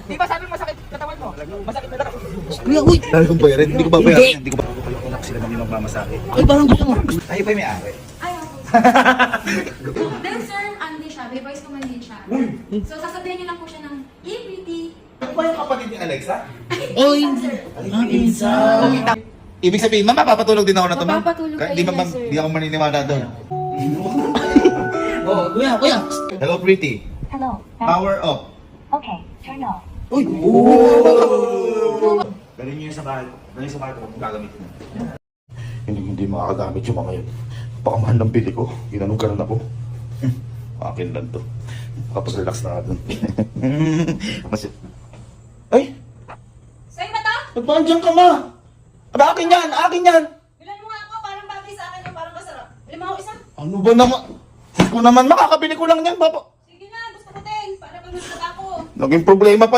Di ba sabi masakit katawan mo? Masakit na lang. Kuya, uy! Talagang bayarin, hindi ko babayaran. Hindi. Hindi ko babayaran. Sila kami magmamasakit. Ay, parang gusto mo. Tayo pa yung may-ari. Ayaw po. Then sir, hindi siya. May voice command din siya. So sasabihin niyo lang po siya ng, hey pretty. Ano ba yung kapatid ni Alexa? Oy! Sir. Ibig sabihin, ma'am, papatulog din ako na ito, ma'am. Mapapatulog Hindi, kayo ma'am, na, sir. hindi ako maniniwala doon. Oh, kuya! Hello, pretty. Hello. Power off. Okay, turn off. Uy! Galing niyo sa bahay. Galing sa bahay ko, gagamitin mo. Hindi makakagamit yung mga yun. Pakamahal ng bili ko. Ginanong-ganon ako. Akin lang to. Kapag relax na nga dun. Kasi... Ay! Sa'yo ba to? Nagpaandyan ka, ma! Aba, akin yan! Akin yan! Bilan mo nga ako, parang bagay sa akin yung parang masarap. Bilan mo ako isa? Ano ba naman? Ko naman, makakabili ko lang yan, papa. Sige na, gusto ko din. Para pag ako. Naging problema pa